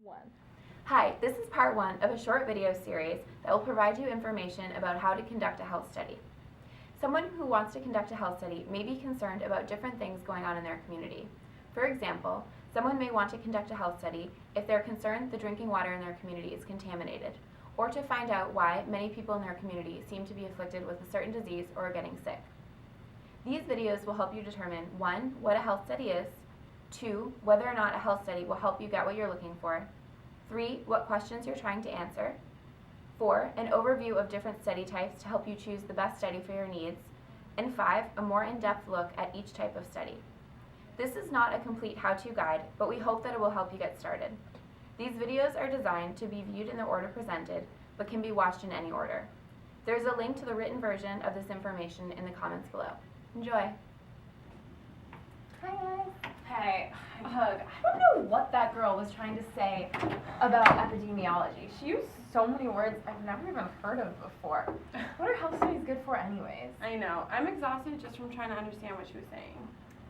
One. Hi, this is part one of a short video series that will provide you information about how to conduct a health study. Someone who wants to conduct a health study may be concerned about different things going on in their community. For example, someone may want to conduct a health study if they're concerned the drinking water in their community is contaminated, or to find out why many people in their community seem to be afflicted with a certain disease or are getting sick. These videos will help you determine 1. What a health study is, 2. Whether or not a health study will help you get what you're looking for, 3. What questions you're trying to answer, 4. An overview of different study types to help you choose the best study for your needs, and 5. A more in-depth look at each type of study. This is not a complete how-to guide, but we hope that it will help you get started. These videos are designed to be viewed in the order presented, but can be watched in any order. There is a link to the written version of this information in the comments below. Enjoy! Hi guys. Hey, Hug, I don't know what that girl was trying to say about epidemiology. She used so many words I've never even heard of before. What are health studies good for anyways? I know. I'm exhausted just from trying to understand what she was saying.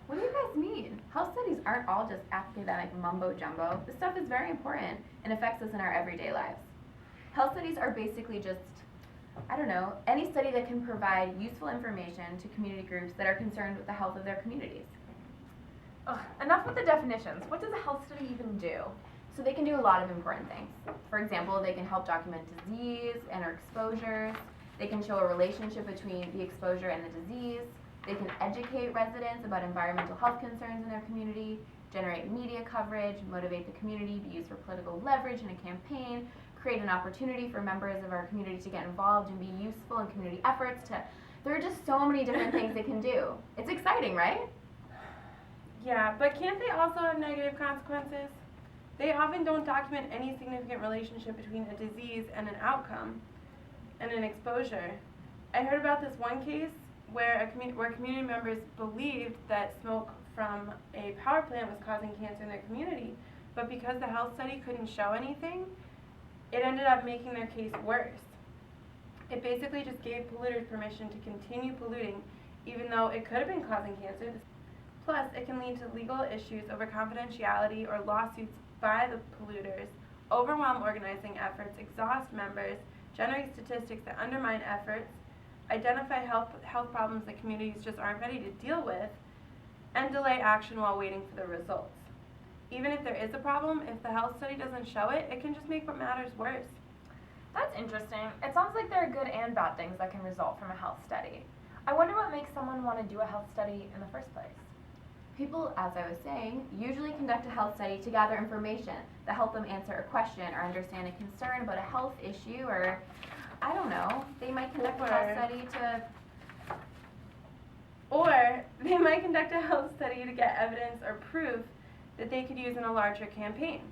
What do you guys mean? Health studies aren't all just academic mumbo jumbo. This stuff is very important and affects us in our everyday lives. Health studies are basically just, any study that can provide useful information to community groups that are concerned with the health of their communities. Ugh, enough with the definitions. What does a health study even do? So they can do a lot of important things. For example, they can help document disease and or exposures. They can show a relationship between the exposure and the disease. They can educate residents about environmental health concerns in their community, generate media coverage, motivate the community, be used for political leverage in a campaign, create an opportunity for members of our community to get involved and be useful in community efforts. There are just so many different things they can do. It's exciting, right? Yeah, but can't they also have negative consequences? They often don't document any significant relationship between a disease and an outcome and an exposure. I heard about this one case where community members believed that smoke from a power plant was causing cancer in their community, but because the health study couldn't show anything, it ended up making their case worse. It basically just gave polluters permission to continue polluting even though it could have been causing cancer. Plus, it can lead to legal issues over confidentiality or lawsuits by the polluters, overwhelm organizing efforts, exhaust members, generate statistics that undermine efforts, identify health problems that communities just aren't ready to deal with, and delay action while waiting for the results. Even if there is a problem, if the health study doesn't show it, it can just make what matters worse. That's interesting. It sounds like there are good and bad things that can result from a health study. I wonder what makes someone want to do a health study in the first place. People, as I was saying, usually conduct a health study to gather information that help them answer a question or understand a concern about a health issue, or they might conduct a health study to get evidence or proof that they could use in a larger campaign,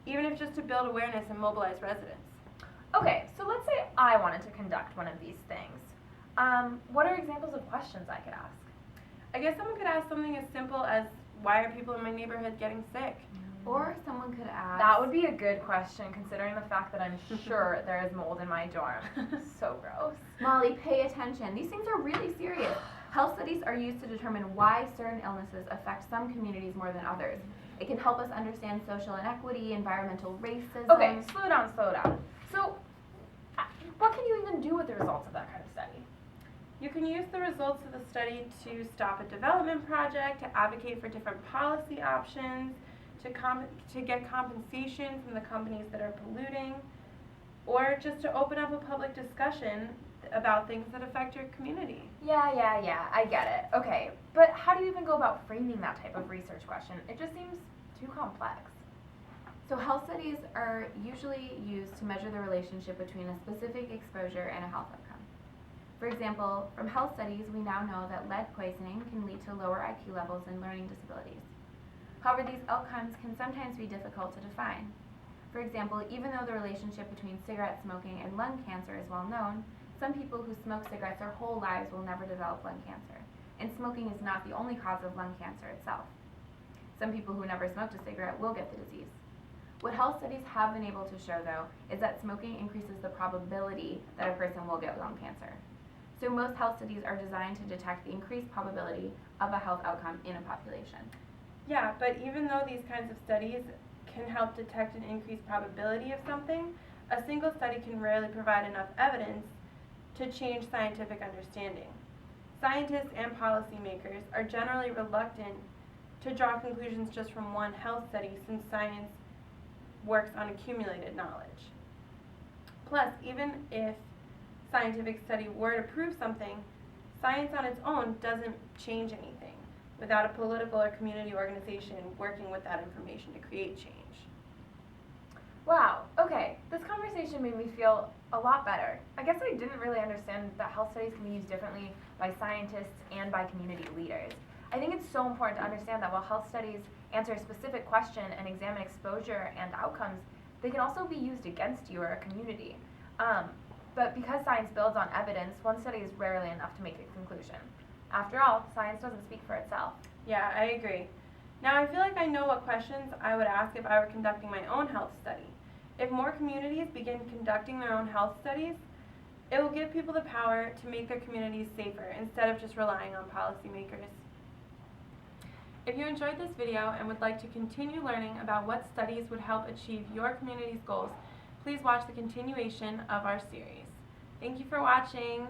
even if just to build awareness and mobilize residents. Okay, so let's say I wanted to conduct one of these things. What are examples of questions I could ask? I guess someone could ask something as simple as, why are people in my neighborhood getting sick? Or someone could ask... That would be a good question, considering the fact that I'm sure there is mold in my dorm. So gross. Molly, pay attention. These things are really serious. Health studies are used to determine why certain illnesses affect some communities more than others. It can help us understand social inequity, environmental racism... Okay, slow down. So, what can you even do with the results of that kind of study? You can use the results of the study to stop a development project, to advocate for different policy options, to get compensation from the companies that are polluting, or just to open up a public discussion about things that affect your community. Yeah, I get it. Okay, but how do you even go about framing that type of research question? It just seems too complex. So health studies are usually used to measure the relationship between a specific exposure and a health outcome. For example, from health studies, we now know that lead poisoning can lead to lower IQ levels and learning disabilities. However, these outcomes can sometimes be difficult to define. For example, even though the relationship between cigarette smoking and lung cancer is well known, some people who smoke cigarettes their whole lives will never develop lung cancer, and smoking is not the only cause of lung cancer itself. Some people who never smoked a cigarette will get the disease. What health studies have been able to show, though, is that smoking increases the probability that a person will get lung cancer. So most health studies are designed to detect the increased probability of a health outcome in a population. Yeah, but even though these kinds of studies can help detect an increased probability of something, a single study can rarely provide enough evidence to change scientific understanding. Scientists and policymakers are generally reluctant to draw conclusions just from one health study since science works on accumulated knowledge. Plus, even if scientific study were to prove something, science on its own doesn't change anything without a political or community organization working with that information to create change. Wow, okay, this conversation made me feel a lot better. I guess I didn't really understand that health studies can be used differently by scientists and by community leaders. I think it's so important to understand that while health studies answer a specific question and examine exposure and outcomes, they can also be used against you or a community. But because science builds on evidence, one study is rarely enough to make a conclusion. After all, science doesn't speak for itself. Yeah, I agree. Now I feel like I know what questions I would ask if I were conducting my own health study. If more communities begin conducting their own health studies, it will give people the power to make their communities safer instead of just relying on policymakers. If you enjoyed this video and would like to continue learning about what studies would help achieve your community's goals, please watch the continuation of our series. Thank you for watching.